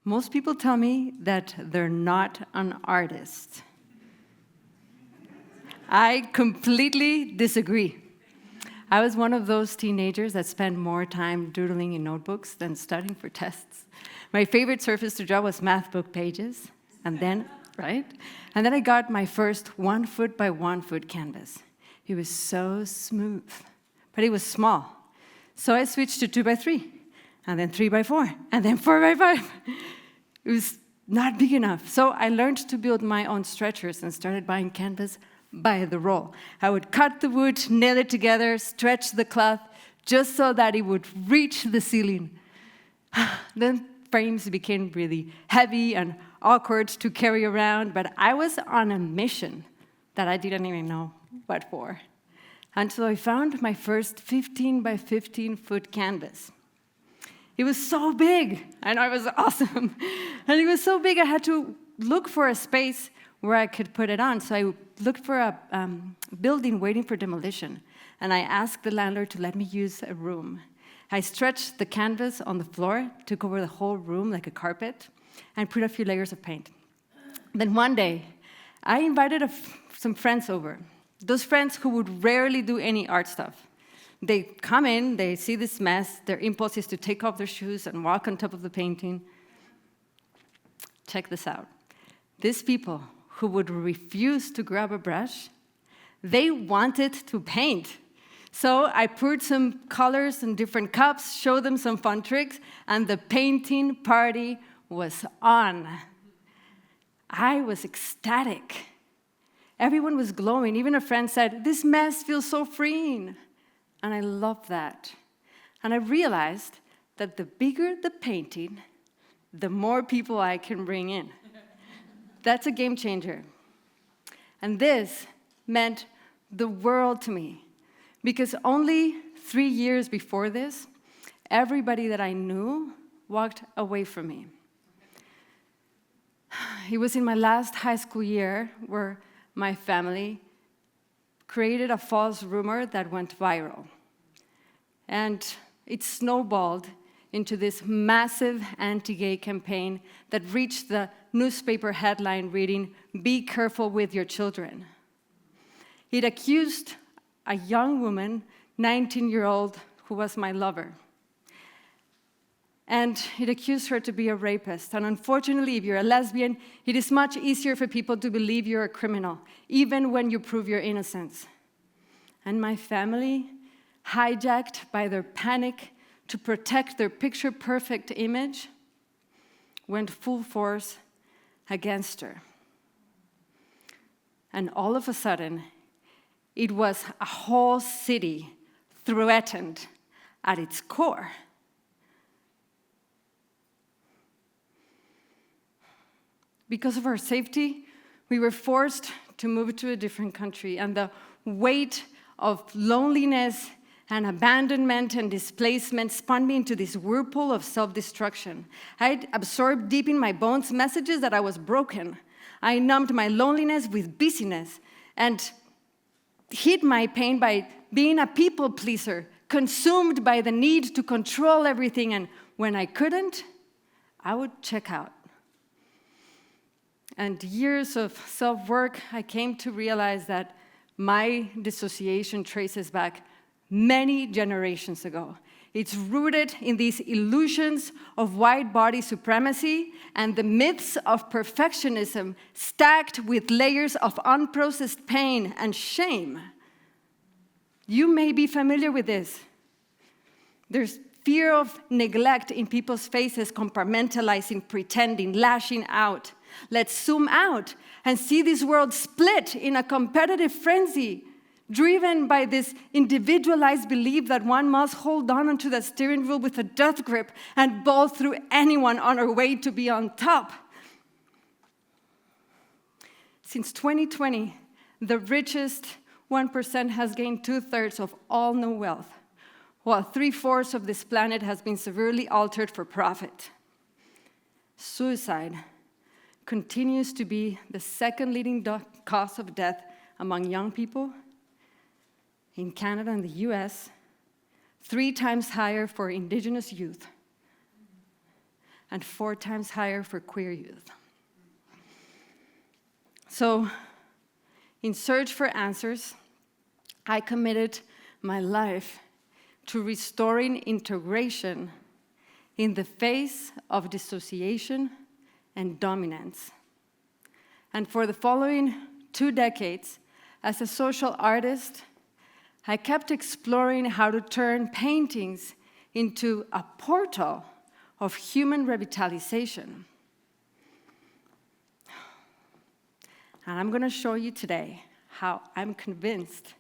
Most people tell me that they're not an artist. I completely disagree. I was one of those teenagers that spent more time doodling in notebooks than studying for tests. My favorite surface to draw was math book pages, and then I got my first 1 foot by 1 foot canvas. It was so smooth, but it was small. So I switched to 2 by 3, and then 3 by 4, and then 4 by 5. It was not big enough. So I learned to build my own stretchers and started buying canvas by the roll. I would cut the wood, nail it together, stretch the cloth, just so that it would reach the ceiling. Then frames became really heavy and awkward to carry around, but I was on a mission that I didn't even know what for. Until I found my first 15 by 15 foot canvas. It was so big, and it was awesome. And it was so big, I had to look for a space where I could put it on. So I looked for a building waiting for demolition, and I asked the landlord to let me use a room. I stretched the canvas on the floor, took over the whole room like a carpet, and put a few layers of paint. Then one day, I invited some friends over. Those friends who would rarely do any art stuff. They come in, they see this mess, their impulse is to take off their shoes and walk on top of the painting. Check this out. These people who would refuse to grab a brush, they wanted to paint. So I poured some colors in different cups, showed them some fun tricks, and the painting party was on. I was ecstatic. Everyone was glowing. Even a friend said, "This mess feels so freeing." And I loved that. And I realized that the bigger the painting, the more people I can bring in. That's a game changer. And this meant the world to me. Because only 3 years before this, everybody that I knew walked away from me. It was in my last high school year where my family created a false rumor that went viral. And it snowballed into this massive anti-gay campaign that reached the newspaper headline reading, "Be careful with your children." It accused a young woman, 19-year-old, who was my lover. And it accused her to be a rapist. And unfortunately, if you're a lesbian, it is much easier for people to believe you're a criminal, even when you prove your innocence. And my family, hijacked by their panic to protect their picture-perfect image, went full force against her. And all of a sudden, it was a whole city threatened at its core. Because of our safety, we were forced to move to a different country, and the weight of loneliness and abandonment and displacement spun me into this whirlpool of self-destruction. I'd absorbed deep in my bones messages that I was broken. I numbed my loneliness with busyness and hid my pain by being a people pleaser, consumed by the need to control everything, and when I couldn't, I would check out. And years of self-work, I came to realize that my dissociation traces back many generations ago. It's rooted in these illusions of white body supremacy and the myths of perfectionism stacked with layers of unprocessed pain and shame. You may be familiar with this. There's fear of neglect in people's faces, compartmentalizing, pretending, lashing out. Let's zoom out and see this world split in a competitive frenzy, driven by this individualized belief that one must hold on onto the steering wheel with a death grip and bowl through anyone on our way to be on top. Since 2020, the richest 1% has gained 2/3 of all known wealth, while 3/4 of this planet has been severely altered for profit. Suicide continues to be the second leading cause of death among young people in Canada and the US, 3 times higher for Indigenous youth. and 4 times higher for queer youth. So, in search for answers, I committed my life to restoring integration in the face of dissociation and dominance. And for the following 2 decades, as a social artist, I kept exploring how to turn paintings into a portal of human revitalization. And I'm going to show you today how I'm convinced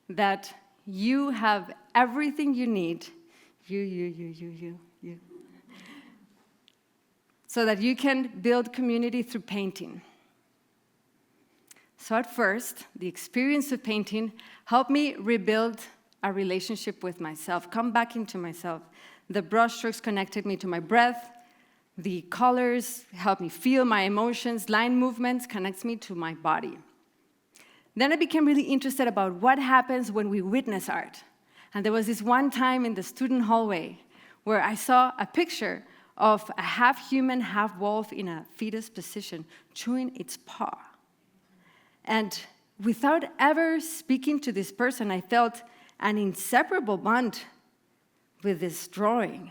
that you have everything you need, you, so that you can build community through painting. So at first, the experience of painting helped me rebuild a relationship with myself, come back into myself. The brushstrokes connected me to my breath. The colors helped me feel my emotions. Line movements connects me to my body. Then I became really interested about what happens when we witness art. And there was this one time in the student hallway where I saw a picture of a half-human, half-wolf in a fetus position, chewing its paw. And without ever speaking to this person, I felt an inseparable bond with this drawing.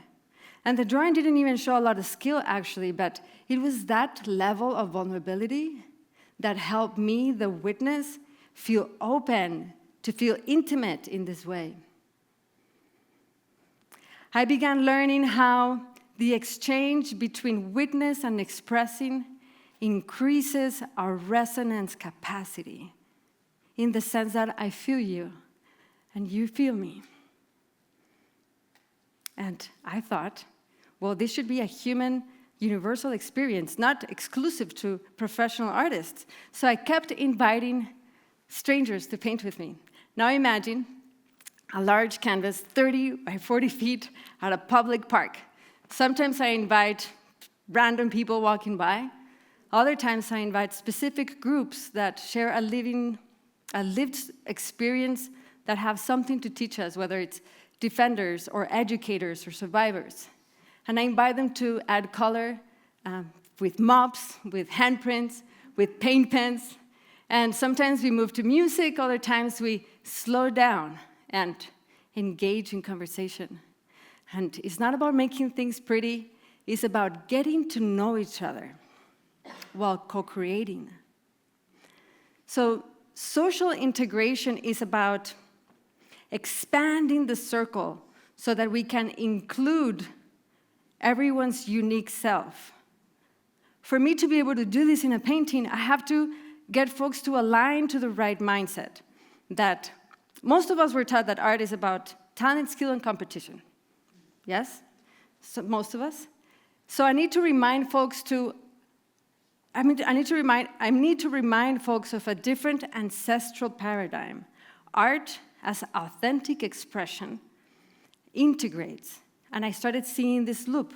And the drawing didn't even show a lot of skill, actually, but it was that level of vulnerability that helped me, the witness, feel open, to feel intimate in this way. I began learning how the exchange between witness and expressing increases our resonance capacity, in the sense that I feel you and you feel me. And I thought, well, this should be a human universal experience, not exclusive to professional artists. So I kept inviting strangers to paint with me. Now imagine a large canvas, 30 by 40 feet, at a public park. Sometimes I invite random people walking by. Other times I invite specific groups that share a lived experience that have something to teach us, whether it's defenders or educators or survivors. And I invite them to add color with mops, with handprints, with paint pens. And sometimes we move to music, other times we slow down and engage in conversation. And it's not about making things pretty, it's about getting to know each other while co-creating. So social integration is about expanding the circle so that we can include everyone's unique self. For me to be able to do this in a painting, I have to get folks to align to the right mindset. That most of us were taught that art is about talent, skill, and competition. Yes? So most of us. So I need to remind folks I need to remind folks of a different ancestral paradigm. Art as authentic expression integrates. And I started seeing this loop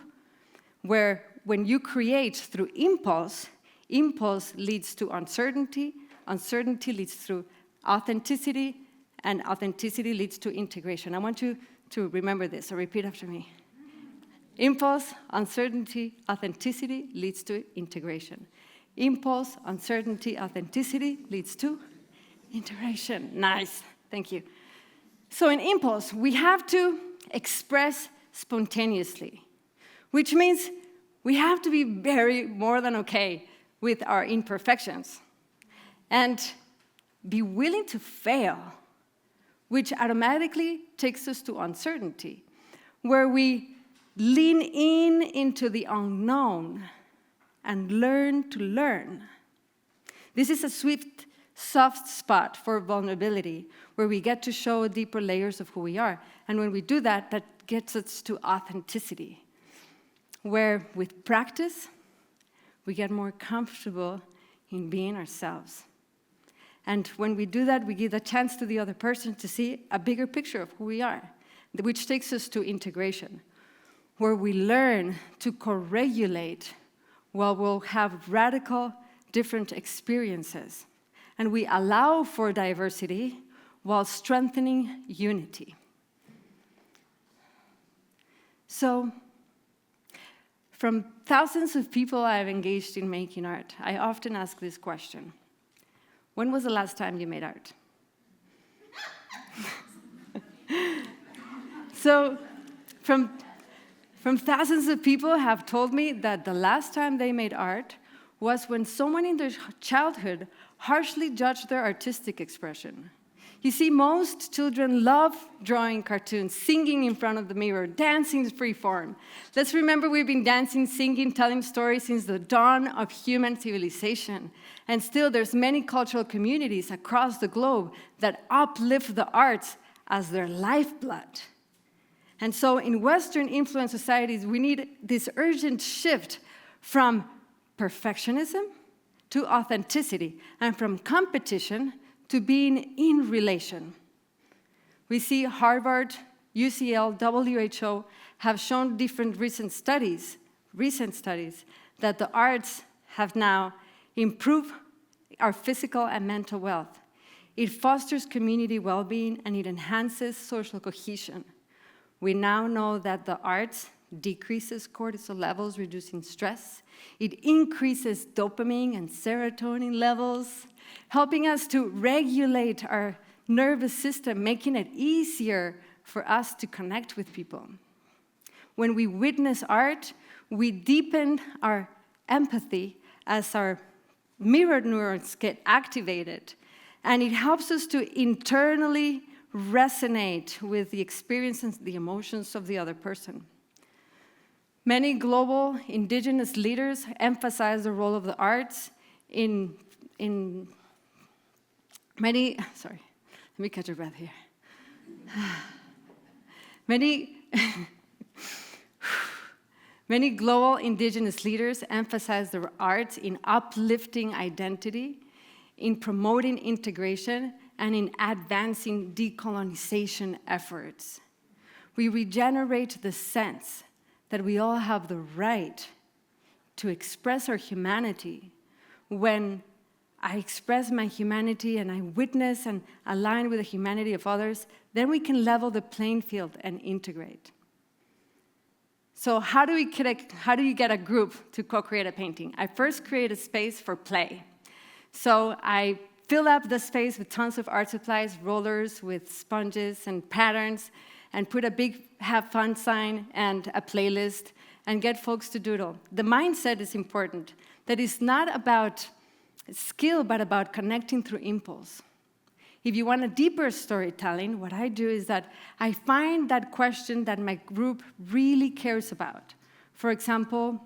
where when you create through impulse, impulse leads to uncertainty, uncertainty leads to authenticity, and authenticity leads to integration. I want you to remember this, so repeat after me. Impulse, uncertainty, authenticity leads to integration. Impulse, uncertainty, authenticity leads to integration. Nice, thank you. So in impulse, we have to express spontaneously, which means we have to be very more than okay with our imperfections and be willing to fail, which automatically takes us to uncertainty, where we lean into the unknown and learn to learn. This is a sweet, soft spot for vulnerability, where we get to show deeper layers of who we are. And when we do that, that gets us to authenticity, where with practice, we get more comfortable in being ourselves. And when we do that, we give a chance to the other person to see a bigger picture of who we are, which takes us to integration, where we learn to co-regulate while we'll have radical different experiences. And we allow for diversity while strengthening unity. So, From thousands of people I've engaged in making art, I often ask this question: when was the last time you made art? So, from thousands of people have told me that the last time they made art was when someone in their childhood harshly judged their artistic expression. You see, most children love drawing cartoons, singing in front of the mirror, dancing free form. Let's remember we've been dancing, singing, telling stories since the dawn of human civilization. And still, there's many cultural communities across the globe that uplift the arts as their lifeblood. And so in Western influenced societies, we need this urgent shift from perfectionism to authenticity, and from competition to being in relation. We see Harvard, UCL, WHO have shown different recent studies that the arts have now improved our physical and mental wealth. It fosters community well-being and it enhances social cohesion. We now know that the arts decreases cortisol levels, reducing stress. It increases dopamine and serotonin levels, helping us to regulate our nervous system, making it easier for us to connect with people. When we witness art, we deepen our empathy as our mirror neurons get activated, and it helps us to internally resonate with the experiences, the emotions of the other person. Many global indigenous leaders emphasize the role of the arts in many, sorry, let me catch a breath here. Many global indigenous leaders emphasize the arts in uplifting identity, in promoting integration, and in advancing decolonization efforts. We regenerate the sense that we all have the right to express our humanity. When I express my humanity and I witness and align with the humanity of others, then we can level the playing field and integrate. So how do you get a group to co-create a painting? I first create a space for play. So I fill up the space with tons of art supplies, rollers with sponges and patterns, and put a big have fun sign and a playlist, and get folks to doodle. The mindset is important. That is not about skill, but about connecting through impulse. If you want a deeper storytelling, what I do is that I find that question that my group really cares about. For example,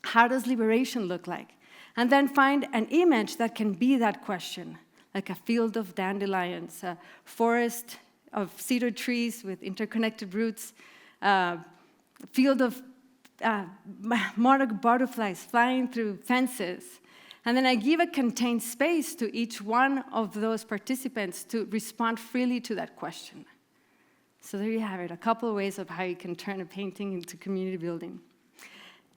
how does liberation look like? And then find an image that can be that question, like a field of dandelions, a forest of cedar trees with interconnected roots, a field of monarch butterflies flying through fences. And then I give a contained space to each one of those participants to respond freely to that question. So there you have it, a couple of ways of how you can turn a painting into community building.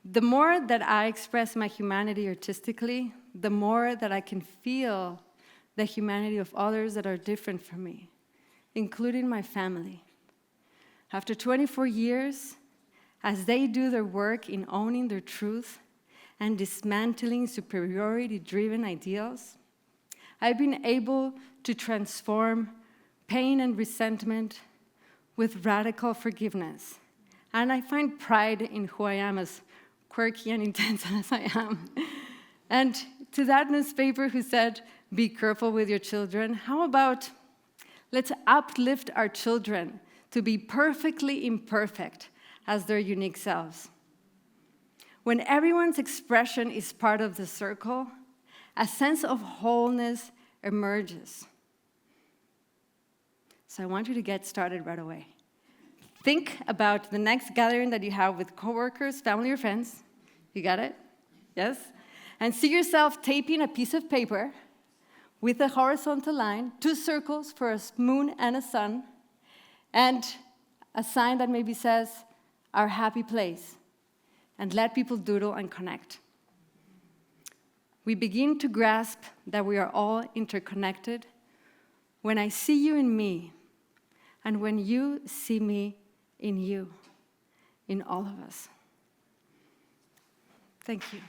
The more that I express my humanity artistically, the more that I can feel the humanity of others that are different from me, including my family. After 24 years, as they do their work in owning their truth and dismantling superiority-driven ideals, I've been able to transform pain and resentment with radical forgiveness. And I find pride in who I am, as quirky and intense as I am. And to that newspaper who said, "Be careful with your children," how about let's uplift our children to be perfectly imperfect as their unique selves. When everyone's expression is part of the circle, a sense of wholeness emerges. So I want you to get started right away. Think about the next gathering that you have with coworkers, family, or friends. You got it? Yes? And see yourself taping a piece of paper with a horizontal line, 2 circles for a moon and a sun, and a sign that maybe says, "Our happy place," and let people doodle and connect. We begin to grasp that we are all interconnected when I see you in me, and when you see me in you, in all of us. Thank you.